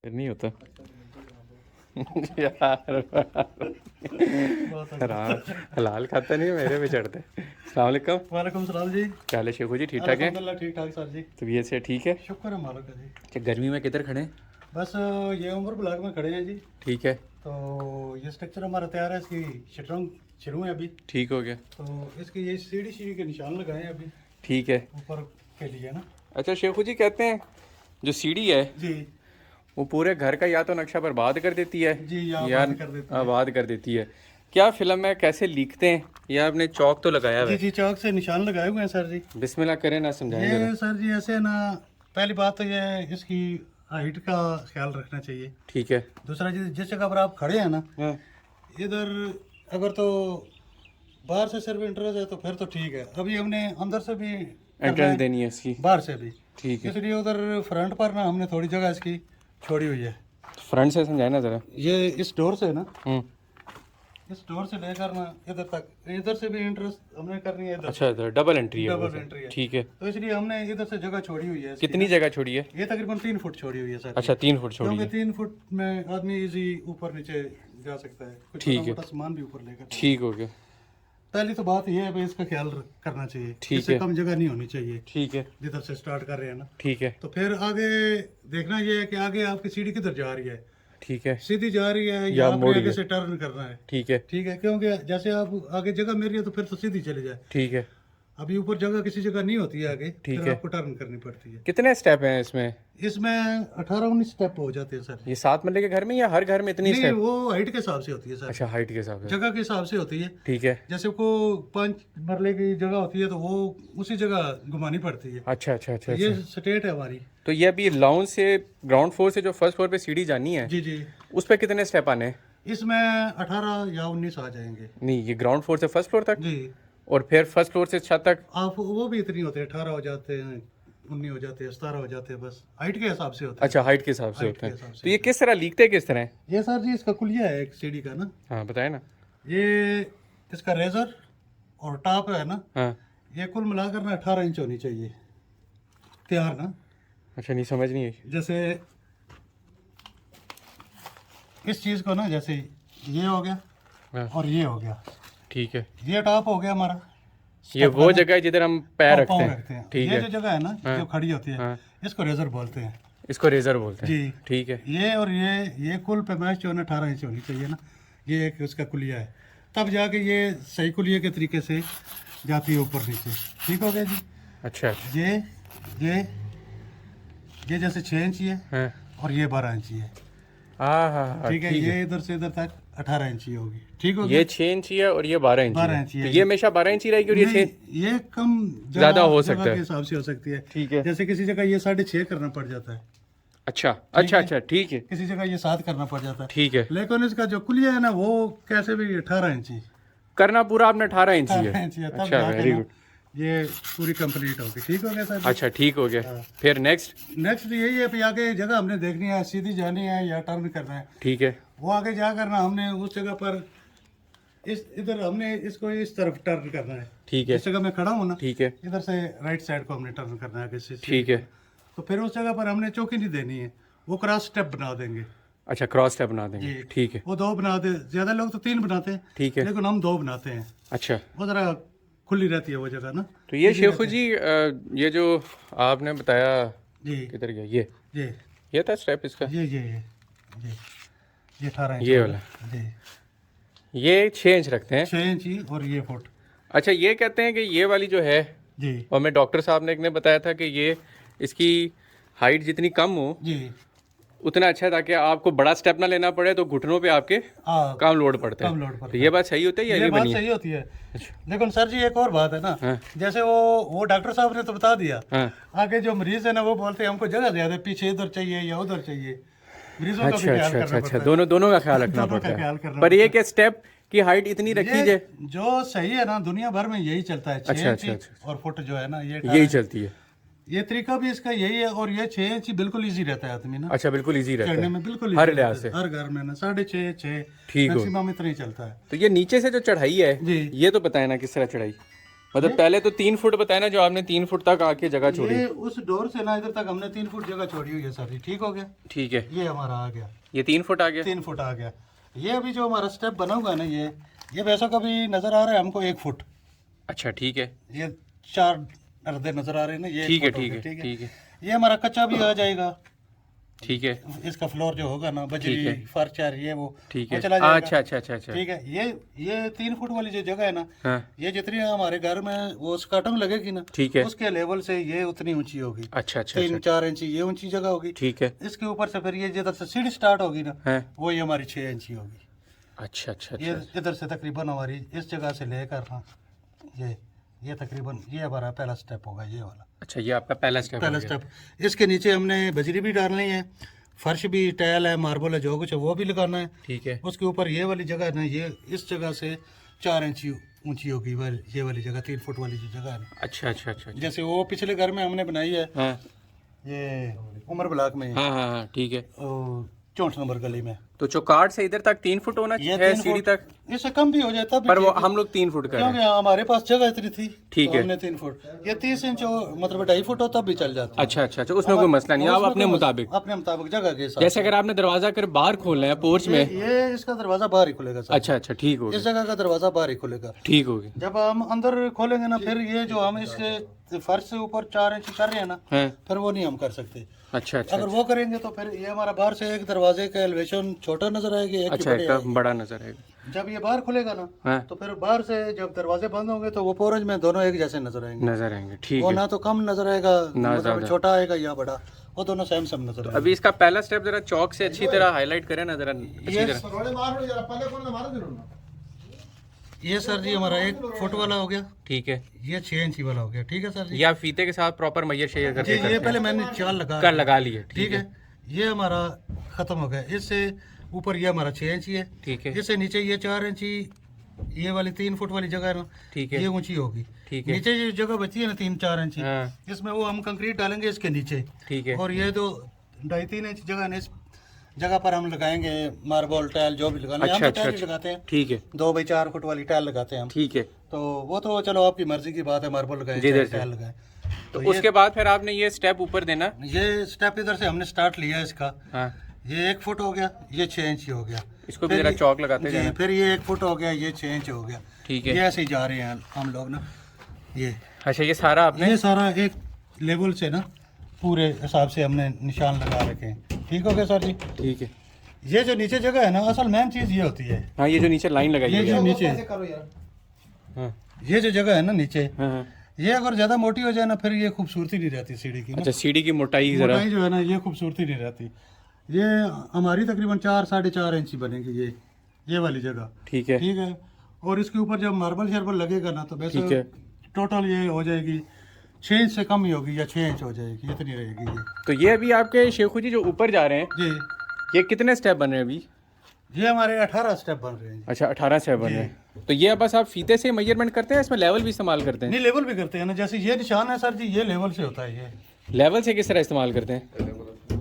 फिर नहीं होता यार। हलाल खाता नहीं है, मेरे पे चढ़ते। अस्सलाम वालेकुम। वालेकुम सलाम जी। क्या हाल है शेखू जी, ठीक ठाक है? अल्हम्दुलिल्लाह ठीक ठाक सर जी। तबीयत से ठीक है? शुक्र है मालिक का जी। अच्छा, गर्मी में किधर खड़े हैं? बस ये उम्र ब्लॉक में खड़े हैं जी। ठीक है, तो ये स्ट्रक्चर हमारा तैयार है, इसकी शटरिंग शुरू है अभी। ठीक हो गया। तो इसकी ये सीढ़ी के निशान लगाए हैं अभी ठीक है। ऊपर के लिए ना अच्छा शेखू जी, कहते हैं जो सीढ़ी है जी। वो पूरे घर का या तो नक्शा बर्बाद कर देती है जी या या आबाद कर देती है। आबाद कर देती है। क्या फिल्म में कैसे लिखते हैं? या आपने चौक तो लगाया हुआ जी है? जी चौक से निशान लगाए हुए हैं सर जी। बिस्मिल्लाह करें ना, समझाएं जरा। ये सर जी ऐसे ना, पहली बात तो ये इसकी हाइट का ख्याल रखना चाहिए। ठीक है। दूसरा जी, जिस जगह पर आप खड़े हैं ना, हाँ, इधर अगर तो बाहर से सिर्फ इंटरेस्ट है तो फिर तो ठीक है। अभी हमने अंदर से भी करना एंट्रेंस है, देनी है इसकी। बाहर से भी। ठीक है। इसलिए उधर फ्रंट पर ना हमने थोड़ी जगह इसकी छोड़ी हुई है। फ्रंट से समझाए ना जरा। ये इस डोर से ना, हम्म। इस डोर से लेकर ना इधर तक, इधर से भी इंटरेस्ट हमने करनी है, इधर अच्छा, इधर डबल एंट्री है वो डबल से। एंट्री है। ठीक है। तो इसलिए हमने इधर से जगह छोड़ी हुई है इसकी। कितनी जगह छोड़ी है? ये तकरीबन 3 फुट छोड़ी हुई है सर। अच्छा, 3 फुट छोड़ी क्योंकि है। 3 फुट में आदमी इजी ऊपर नीचे जा सकता है, कुछ ठीक छोटा है। मोटा सामान भी ऊपर लेकर। ठीक हो गया। पहली तो बात ये है भाई, इसका ख्याल करना चाहिए, ठीक इससे है। कम जगह नहीं होनी चाहिए ठीक है। जिधर से स्टार्ट कर रहे हैं ना। ठीक है। तो फिर आगे देखना ये है कि आगे आपकी सीढ़ी किधर जा रही है, ठीक है। सीधी जा रही है या या आपने मुड़ आगे गई। से टर्न करना है। ठीक है। ठीक है, क्योंकि जैसे आप आगे जगह मिल रही है तो फिर तो सीधी चले जाए। ठीक है। अभी ऊपर जगह किसी जगह नहीं होती है आगे, ठीक फिर है। आपको टर्न करनी पड़ती है। कितने स्टेप हैं इसमें? इसमें 18-19 स्टेप हो जाते हैं सर। ये 7 मरले के घर में या हर घर में इतनी नहीं, स्टेप? वो हाइट के हिसाब से होती है सर, अच्छा, हाइट के हिसाब से। जगह के हिसाब से होती है। ठीक है। जैसे को 5 मरले की जगह होती है तो वो उसी जगह घुमानी पड़ती है। अच्छा अच्छा अच्छा ये अच्छा। स्टेट है हमारी। तो ये अभी लाउंज से ग्राउंड फ्लोर से जो फर्स्ट फ्लोर पे सीढ़ी जानी है, जी जी। उस पर कितने स्टेप आने हैं? इसमें 18 या 19 आ जाएंगे नहीं, ये ग्राउंड फ्लोर से फर्स्ट फ्लोर तक, जी। और फिर फर्स्ट फ्लोर से छत तक? आप वो भी इतनी होते हैं, 18 हो जाते हैं, 19 हो जाते हैं, 17 हो जाते हैं, बस हाइट के हिसाब से होता है। अच्छा, हाइट के हिसाब से हाइट होते के हैं। हिसाब से तो ये किस तरह लिखते हैं, किस तरह? ये सर जी इसका कुलिया है एक सीढ़ी का ना। हाँ, बताए ना। ये इसका रेजर और टॉप है ना, हाँ। ये कुल मिलाकर ना 18 इंच होनी चाहिए तैयार ना। अच्छा, नहीं समझ नहीं आई। जैसे इस चीज़ को ना, जैसे ये हो गया हाँ। और ये हो गया, ठीक है। ये टॉप हो गया हमारा। ये वो जगह है जिधर हम पैर रखते पाँव हैं। ठीक ये है। जो जगह है ना, हाँ। जो खड़ी होती है, हाँ। इसको रेजर बोलते हैं इसको रेजर बोलते हैं। जी। ठीक है। ये और ये कुल पैमाइश जो है ना 18 इंच होनी चाहिए ना। ये एक उसका कुलिया है, तब जाके ये सही कुलिया के तरीके से जाती है ऊपर नीचे। ठीक हो गया जी। अच्छा अच्छा। ये जैसे 6 इंच है हाँ और ये 12 इंच है। हाँ हाँ, ठीक है, ये इधर से इधर तक 18 इंच होगी। ठीक हो गया। ये 6 इंची है और ये 12 इंची 12 है। इंची तो है। ये हमेशा 12 इंची रहेगी और ये 6? नहीं, ये कम ज़्यादा हो जगह सकता है। के हिसाब से हो सकती है। ठीक है। जैसे किसी जगह ये 6.5 करना पड़ जाता है, अच्छा अच्छा अच्छा, ठीक है। किसी जगह ये 7 करना पड़ जाता है। ठीक है। लेकिन इसका जो कुलिया है ना, वो कैसे भी 18 इंची करना पूरा आपने 18 इंची 18 है? इंची है, तब अच्छा, जाके वेरी ना गुड। ये पूरी कंप्लीट होगी। ठीक हो गया सर। अच्छा, ठीक हो गया। हाँ। फिर नेक्स्ट? नेक्स्ट यही है, फिर आगे जगह हमने देखनी है, सीधी जानी है या टर्न करना है। ठीक है। वो आगे जा करना हमने उस जगह पर इधर हमने इसको इस तरफ टर्न करना है। ठीक है। इस जगह मैं खड़ा हूँ ना, ठीक है। इधर से राइट साइड को हमने टर्न करना है आगे से। ठीक है। तो फिर उस जगह पर हमने चौकी नहीं देनी है, वो क्रॉस स्टेप बना देंगे। अच्छा, क्रॉस स्टेप बना देंगे। जी। ठीक है। वो 2 बना दे, ज्यादा लोग तो 3 बनाते हैं, ठीक है। लेकिन हम 2 बनाते हैं। अच्छा, वो जरा खुली रहती है वो जगह ना। तो ये सीधी शेखू रहती जी, ये जो आपने बताया, है। जी किधर गया जी। ये था स्टेप इसका? ये 18 इंच ये होगा। वाला? जी। ये 6 इंच रखते हैं। 6 इंची और ये फुट। अच्छा, ये कहते हैं कि ये वाली जो है, जी और मैं डॉक्टर साहब ने एक ने बताया था कि ये इसकी हाइट जितनी कम हो जी। उतना अच्छा है, ताकि आपको बड़ा स्टेप ना लेना पड़े, तो घुटनों पे आपके हाँ, कम लोड पड़ता कम है। लोड पड़ता तो ये बात सही होती है या ये नहीं बात बनी है? सही होती है। लेकिन सर जी एक और बात है ना, हाँ। जैसे वो डॉक्टर साहब ने तो बता दिया, हाँ। आगे जो मरीज है ना, वो बोलते हैं हमको जगह ज्यादा पीछे इधर चाहिए या उधर चाहिए। मरीजों का भी अच्छा ख्याल अच्छा करना अच्छा अच्छा, पड़ता है। दोनों का ख्याल रखना दोनों का पड़ता ख्याल है। करना पर ये कि स्टेप की हाइट इतनी रखी ये जाए। जो सही है ना, दुनिया भर में यही चलता है। 6 अच्छा, इंची अच्छा, और फुट जो है ना, ये यही चलती है। ये तरीका भी इसका यही है। और ये 6 इंची बिल्कुल इजी रहता है आदमी ना, अच्छा, बिल्कुल इजी रहता चढ़ने है में बिल्कुल हर easy लिहाज रहता से। है। हर घर में ना 6.5 6 ठीक हो। मैक्सिमम इतना ही चलता है। तो ये नीचे से जो चढ़ाई है, जी। ये तो बताए ना किस तरह चढ़ाई? मतलब पहले तो 3 फुट बताया ना, जो आपने 3 फुट तक आके जगह छोड़ी। ये उस डोर से ना इधर तक हमने 3 फुट जगह छोड़ी हुई है सर जी, ठीक हो गया। ठीक है, ये हमारा आ गया, ये 3 फुट आ गया। 3 फुट आ गया। ये अभी जो हमारा स्टेप बना हुआ है ना, ये वैसा कभी नजर आ रहा है हमको 1 फुट। अच्छा ठीक है, ये 4 अर्धे नजर आ रहे हैं ना, ये ठीक है 1 फुट हो ठीक है गए, ठीक ठीक है ये हमारा कच्चा भी आ जाएगा। ठीक है इसका फ्लोर जो होगा ना, ठीक बजरी है। फर्नीचर ये वो ठीक वो है। चला जाएगा। अच्छा अच्छा अच्छा अच्छा। ठीक है, ये 3 फुट वाली जो जगह है ना, हाँ ये जितनी हमारे घर में वो स्कर्टन लगेगी ना, ठीक है। उसके लेवल से ये उतनी ऊंची होगी। अच्छा अच्छा 3-4 इंची ये ऊंची जगह होगी। ठीक है। इसके ऊपर से फिर ये जिधर से सीढ़ी स्टार्ट होगी ना, हाँ वो ये हमारी 6 इंची होगी। अच्छा अच्छा ये अच्छा इधर से तकरीबन हमारी इस जगह से लेकर ना, ये तकरीबन ये हमारा पहला स्टेप होगा, ये वाला अच्छा। ये आपका पहला स्टेप पहला स्टेप। इसके नीचे हमने बजरी भी डालनी है, फर्श भी, टाइल है, मार्बल है, जो कुछ है वो भी लगाना है। ठीक है। उसके ऊपर ये वाली जगह है ना, ये इस जगह से 4 इंची ऊंची होगी ये वाली जगह, 3 फुट वाली जो जगह है ना। अच्छा अच्छा अच्छा अच्छा। जैसे वो पिछले घर में हमने बनाई है, हाँ ये उमर ब्लॉक में, हाँ हाँ हाँ ठीक है। 64 नंबर गली में। तो चौकाट से इधर तक 3 फुट होना ये है 3 सीढ़ी फुट, तक, इससे कम भी हो जाता है पर वो हम लोग 3 फुट कर रहे क्योंकि हैं। हमारे पास जगह इतनी थी, ठीक तो है। हमने 3 फुट, ये 30 इंच मतलब 2.5 फुट हो तब भी चल जाता है। अच्छा अच्छा अच्छा, उसमें कोई मसला नहीं, आप अपने मुताबिक। अपने मुताबिक जगह के हिसाब जैसे अगर आपने दरवाजा कर बाहर खोलना है पोर्च से। में। ये इसका दरवाजा बाहर ही खुलेगा सर। अच्छा अच्छा ठीक हो इस गया, जगह का दरवाजा बाहर ही खुलेगा। ठीक हो गया। जब हम अंदर खोलेंगे ना, फिर ये जो हम इसके फर्श से ऊपर 4 इंच कर रहे हैं ना, हाँ फिर वो नहीं हम कर सकते। अच्छा अच्छा अगर वो करेंगे तो फिर ये हमारा बाहर से एक दरवाजे का एलिवेशन छोटा नजर आएगा, एक की अच्छा, बड़ी एक आएगी। बड़ा नजर आएगा। जब ये बाहर खुलेगा ना, हाँ तो फिर बाहर से जब दरवाजे बंद होंगे तो वो पोरज में दोनों एक जैसे नजर आएंगे। नजर आएंगे, ठीक वो है। ना तो कम नजर आएगा, ना मतलब ज्यादा। छोटा आएगा या बड़ा, वो दोनों सेम सेम नजर आएगा। अभी इसका पहला स्टेप जरा चौक से अच्छी तरह हाईलाइट करें ना, जरा अच्छी ये तरह। ये सर जी हमारा 1 फुट वाला हो गया, ठीक है। ये 6 इंची वाला हो गया, ठीक है सर जी। ये आप फीते के साथ प्रॉपर मैयर शेयर जी करके ये करते पहले हैं। मैंने चाल कर लगा लिए, ठीक है। ये हमारा खत्म हो गया। इससे ऊपर ये हमारा 6 इंची है, ठीक है इससे नीचे ये 4 इंची, ये वाली 3 फुट वाली जगह है ना, ठीक है ये ऊंची होगी। ठीक है। नीचे जो जगह बची है ना 3-4 इंची, हाँ इसमें वो हम कंक्रीट डालेंगे इसके नीचे। ठीक है। और ये जो 2.5-3 इंच जगह है ना, इस जगह पर हम लगाएंगे मार्बल टाइल, जो भी लगाना है। हम अच्छा तो अच्छा टाइल ही अच्छा लगाते हैं, ठीक है 2x4 फुट वाली टाइल लगाते हैं हम। ठीक है। तो वो तो चलो आपकी मर्जी की बात है, मार्बल लगाए जिधर चाहे से। टाइल लगाए। तो उसके बाद फिर आपने ये स्टेप ऊपर देना। ये स्टेप इधर से हमने स्टार्ट लिया इसका, हाँ ये 1 फुट हो गया, ये 6 इंच हो गया। इसको भी फिर जरा ये- चौक लगाते जी, जाना। फिर ये 1 फुट हो गया, ये 6 इंच हो गया। ठीक ये है। ऐसे ही जा रहे हैं हम लोग ना। ये अच्छा, ये सारा आपने ये सारा एक लेवल से ना पूरे हिसाब से हमने निशान लगा रखे हैं, ठीक हो गया सर जी। ठीक है। ये जो नीचे जगह है ना, असल मेन चीज ये होती है, हाँ ये जो नीचे लाइन लगाई ये है। जो नीचे, हाँ ये जो जगह है ना नीचे, हाँ हाँ। ये अगर ज्यादा मोटी हो जाए ना, फिर ये खूबसूरती नहीं रहती सीढ़ी की ना। अच्छा, सीढ़ी की मोटाई जरा। मोटाई जो है ना, ये खूबसूरती नहीं रहती। ये हमारी तकरीबन 4-4.5 इंची बनेगी ये वाली जगह, ठीक है ठीक है। और इसके ऊपर जब मार्बल शार्बल लगेगा ना, तो ठीक वैसे है। टोटल ये हो जाएगी 6 इंच से कम ही होगी, या 6 इंच हो जाएगी, इतनी रहेगी ये। तो ये अभी आपके शेखू जी जो ऊपर जा रहे हैं, जी ये कितने स्टेप बन रहे हैं अभी? ये हमारे 18 स्टेप बन रहे हैं। अच्छा 18 स्टेप बन रहे हैं। तो ये बस आप फीते से मेजरमेंट करते हैं, इसमें लेवल भी इस्तेमाल करते हैं? नहीं, लेवल भी करते हैं ना, जैसे ये निशान है सर जी, ये लेवल से होता है। ये लेवल से किस तरह इस्तेमाल करते हैं?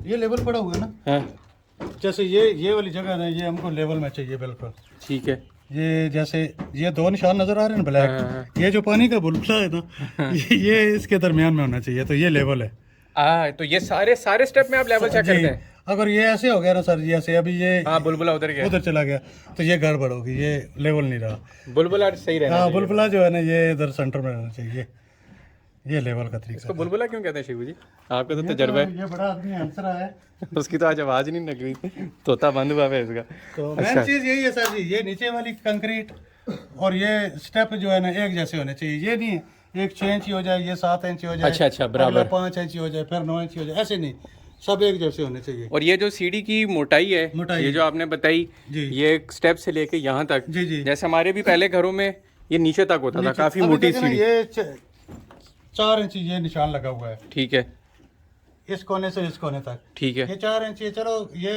ये लेवल पड़ा हुआ है ना, हाँ जैसे ये वाली जगह है ना, ये हमको लेवल में चाहिए बिल्कुल। ठीक है। ये जैसे ये 2 निशान नजर आ रहे हैं ना हाँ, ब्लैक, ये जो पानी का बुलबुला है ना, ये इसके दरमियान में होना चाहिए, तो ये लेवल है। तो ये सारे स्टेप में आप लेवल चेक जी, करते हैं? अगर ये ऐसे हो गया ना सर जी, ऐसे अभी ये हाँ बुलबुला उधर गया, उधर चला गया, तो ये गड़बड़ होगी, ये लेवल नहीं रहा। बुलबुला सही रहना हाँ, चाहिए। बुलबुला जो है ना, ये इधर सेंटर में रहना चाहिए, ये लेवल का तरीका इसको बुलबुला क्यों कहते हैं शेखू जी? आपका तो है। तजर्बा है। ये बड़ा आदमी आंसर है, उसकी तो आज आवाज नहीं निकल रही, तोता बंद हुआ है इसका। तो मेन चीज यही है सर जी, ये नीचे वाली कंक्रीट और ये स्टेप जो है ना, एक जैसे होने चाहिए। ये नहीं है एक 6 इंची हो जाए, ये 7 इंची हो जाए, अच्छा, अच्छा, बराबर। 5 इंची हो जाए, फिर 9 इंची हो जाए, ऐसे नहीं, सब एक जैसे होने चाहिए। और ये जो सीढ़ी की मोटाई है, मोटाई। ये जो आपने बताई, जी। ये स्टेप से लेके यहाँ तक, जी जी, जैसे हमारे भी पहले घरों में ये नीचे तक होता था, नीचे- काफी अभी मोटी देखें ना, सीढ़ी। ये 4 इंची ये निशान लगा हुआ है, ठीक है इस कोने से इस कोने तक। ठीक है ये 4 इंची है, चलो ये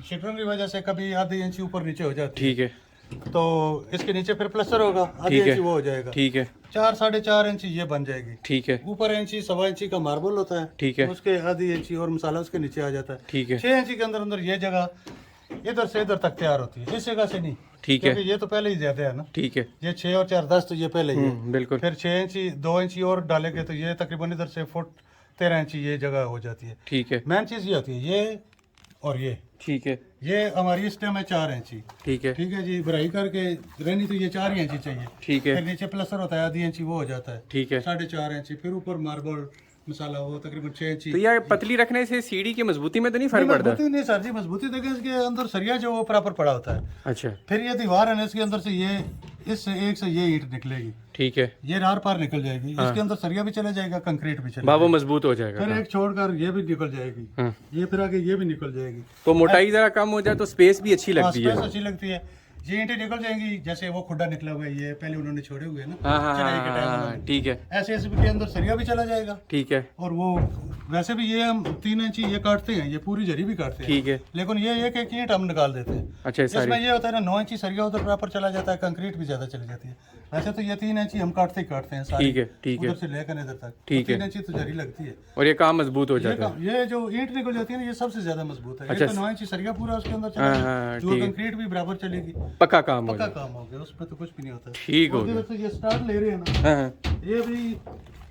शिटरिंग की वजह से कभी आधी इंची ऊपर नीचे हो जाती है, ठीक है तो इसके नीचे फिर प्लस्तर होगा, आधी ठीक है। इंची वो हो जाएगा, ठीक है 4-4.5 इंची ये बन जाएगी। ठीक है ऊपर इंची 1.25 इंची का मार्बल होता है, ठीक है उसके आधी इंची और मसाला उसके नीचे आ जाता है। ठीक है 6 इंची के अंदर अंदर ये जगह इधर से इधर तक तैयार होती है, इस जगह से नहीं। ठीक है, क्योंकि ये तो पहले ही ज्यादा है ना, ठीक है। ये 6 और 4 10 तो ये पहले ही है। बिल्कुल। फिर 6 इंची 2 इंची और डालेंगे तो ये तकरीबन इधर से फुट 13 इंची ये जगह हो जाती है। ठीक है, मेन चीज़ ये होती है, ये और ये ठीक है, ये हमारी स्टेम है 4 इंची। ठीक है, ठीक है जी, भराई करके रहनी तो ये 4 इंची चाहिए। ठीक है, फिर नीचे प्लस्तर होता है, आधी इंची वो हो जाता है, ठीक है। 4.5 इंची। फिर ऊपर मार्बल मसाला वो तकरीबन 6 इंची। तो यार पतली रखने से सीढ़ी की मजबूती में तो नहीं फर्क पड़ता? मजबूती नहीं सर जी, मजबूती देखें इसके अंदर सरिया जो वो प्रॉपर पड़ा होता है। अच्छा, फिर ये दीवार है ना, इसके अंदर से ये इससे एक से ये ईंट निकलेगी, ठीक है। ये रार पार निकल जाएगी। इसके अंदर सरिया भी चला जाएगा, कंक्रीट भी चला बाबू मजबूत हो जाएगा। फिर एक छोड़कर ये भी निकल जाएगी, हाँ। ये फिर आगे ये भी निकल जाएगी। तो मोटाई जरा कम हो जाए तो स्पेस भी अच्छी लगती है। स्पेस अच्छी लगती है। ये ईंटें निकल जाएंगी, जैसे वो खुड्डा निकला हुआ है, ये पहले उन्होंने छोड़े हुए हैं ना, हाँ हाँ चढ़ाई के टाइम हाँ, उन्होंने। ठीक है, ऐसे ऐसे के अंदर सरिया भी चला जाएगा। ठीक है, और वो वैसे भी ये हम 3 इंची ये काटते हैं, ये पूरी जरी भी काटते हैं, ठीक है। लेकिन ये एक एक ईंट हम निकाल देते हैं। अच्छा, इसमें सारी ये होता है ना, 9 इंची सरिया उधर प्रॉपर चला जाता है, कंक्रीट भी ज्यादा चली जाती है। वैसे तो ये 3 इंची हम काटते ही काटते हैं सारी, ठीक है, ठीक है, उधर से लेकर इधर तक। ठीक है। 3 इंची तो जरी लगती है। और ये काम मजबूत हो ये जाता है। काम, ये जो ईंट निकल जाती है ना, ये सबसे ज्यादा मजबूत है। अच्छा। ये तो 9 इंची सरिया पूरा उसके अंदर हाँ, चला हाँ, जो ठीक है। कंक्रीट भी बराबर चलेगी, पक्का काम हो पक्का जाए। काम हो गया, उसमें तो कुछ भी नहीं होता। ठीक हो और गया। इधर से ये स्टार्ट ले रहे हैं ना, हाँ, हाँ, ये भी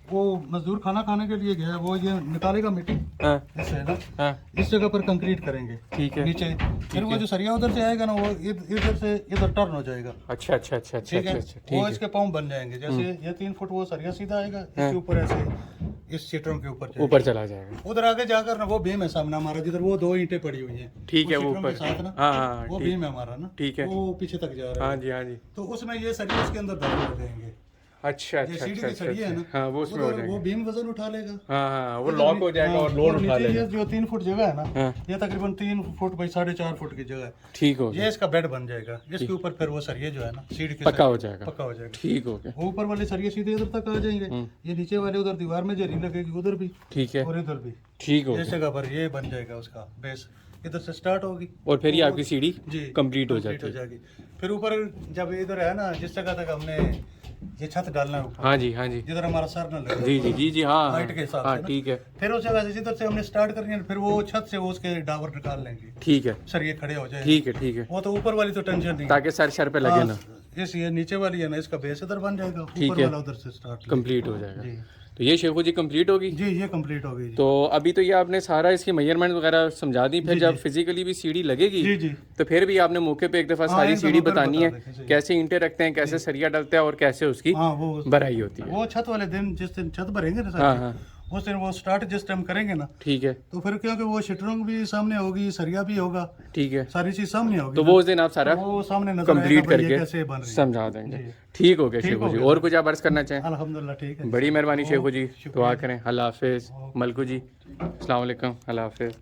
वो मजदूर खाना खाने के लिए गया, वो ये निकालेगा मिट्टी हाँ, इससे ना, हाँ, इस जगह पर कंक्रीट करेंगे ठीक है। नीचे। फिर वो जो सरिया उधर से आएगा ना, वो इधर से इधर टर्न हो जाएगा। अच्छा अच्छा अच्छा अच्छा ठीक है, अच्छा, वो ठीक इसके पाँव बन जाएंगे। जैसे ये 3 फुट वो सरिया सीधा आएगा, इसके ऊपर ऐसे इस सीटरों के ऊपर है। जाएगा। ऊपर चला जाएगा। उधर आगे जाकर ना वो बीम है सामने हमारा, जिधर वो 2 ईंटें पड़ी हुई हैं, ठीक है, वो सीटरों के ऊपर। साथ ना, हाँ हाँ, वो ठीक, बीम है हमारा ना, ठीक है। वो पीछे तक जा रहा हाँ है। जी, हाँ जी। तो उसमें ये सरिया उसके अंदर दाखिल हो जाएंगे। अच्छा ये अच्छा सीढ़ी अच्छा की अच्छा सरिया है अच्छा। ना, हाँ, वो उसमें हो उधर जाएगा। वो बीम वजन उठा लेगा। हाँ हाँ, वो लॉक हो जाएगा और लोड उठा नीचे लेगा। ये जो 3 फुट जगह है ना, हाँ। ये तकरीबन 3 फुट बाई 4.5 फुट की जगह है। ठीक हो गया, ये इसका बेड बन जाएगा। इसके ऊपर फिर वो सरिये जो है ना, सीढ़ी के पक्का हो सरिये, जाएगा। पक्का हो जाएगा। ठीक हो गया, वो ऊपर वाले सरिये सीधे इधर तक आ जाएंगे, ये नीचे वाले उधर दीवार में जरी लगेगी, उधर भी ठीक है, और इधर भी। ठीक हो इस गया। जगह पर ये बन जाएगा उसका बेस, इधर से स्टार्ट होगी और फिर ये आपकी सीढ़ी जी कंप्लीट हो कंप्लीट जाती है। जाएगी। फिर ऊपर जब इधर है ना, जिस जगह तक हमने ये छत डालना है ऊपर, हाँ जी, हाँ जी, जिधर हमारा सर न लगे, जी जी जी जी, हाँ हाइट के हिसाब हाँ, से ना। ठीक है, फिर उस जगह से जिधर से हमने स्टार्ट करनी है, फिर वो छत से वो उसके डावर निकाल लेंगे, ठीक है, सर ये खड़े हो जाए। ठीक है, ठीक है, वो तो ऊपर वाली तो टेंशन नहीं है। ताकि सर पे लगे ना। इस ये नीचे वाली है ना, इसका बेस इधर बन जाएगा, ठीक ऊपर है। वाला उधर से स्टार्ट। कंप्लीट हो जाएगा। जी तो ये शेखू जी कंप्लीट होगी। जी, ये कंप्लीट हो गई जी। तो अभी तो ये आपने सारा इसकी मेजरमेंट वगैरह समझा दी, फिर जी, जब जी। फिजिकली भी सीढ़ी लगेगी जी जी तो फिर भी आपने मौके पे एक दफ़ा हाँ, सारी एक सीढ़ी दफ़ा फिर बतानी बता है, देंगे, सही। कैसे ईंटें रखते हैं, कैसे सरिया डलता है और कैसे उसकी हाँ, वो भराई होती है। वो छत वाले दिन जिस दिन छत भरेंगे ना हाँ सर, हाँ, उस दिन वो स्टार्ट जिस टाइम करेंगे ना, ठीक है, तो फिर क्योंकि वो शटरिंग भी सामने होगी, सरिया भी होगा, ठीक है। सारी चीज सामने होगी। तो वो उस दिन आप सारा वो सामने नजर कंप्लीट आएगा भाई ये करके कैसे बन रही है। समझा देंगे। जी। ठीक हो गया ठीक शेखू हो जी, गया। और कुछ आप अर्ज करना चाहें? अल्हम्दुलिल्लाह ठीक है। बड़ी मेहरबानी शेखू जी, शुक्रिया। दुआ करें। अल्लाह हाफिज़। मलकू जी, अस्सलाम वालेकुम, अल्लाह हाफिज़।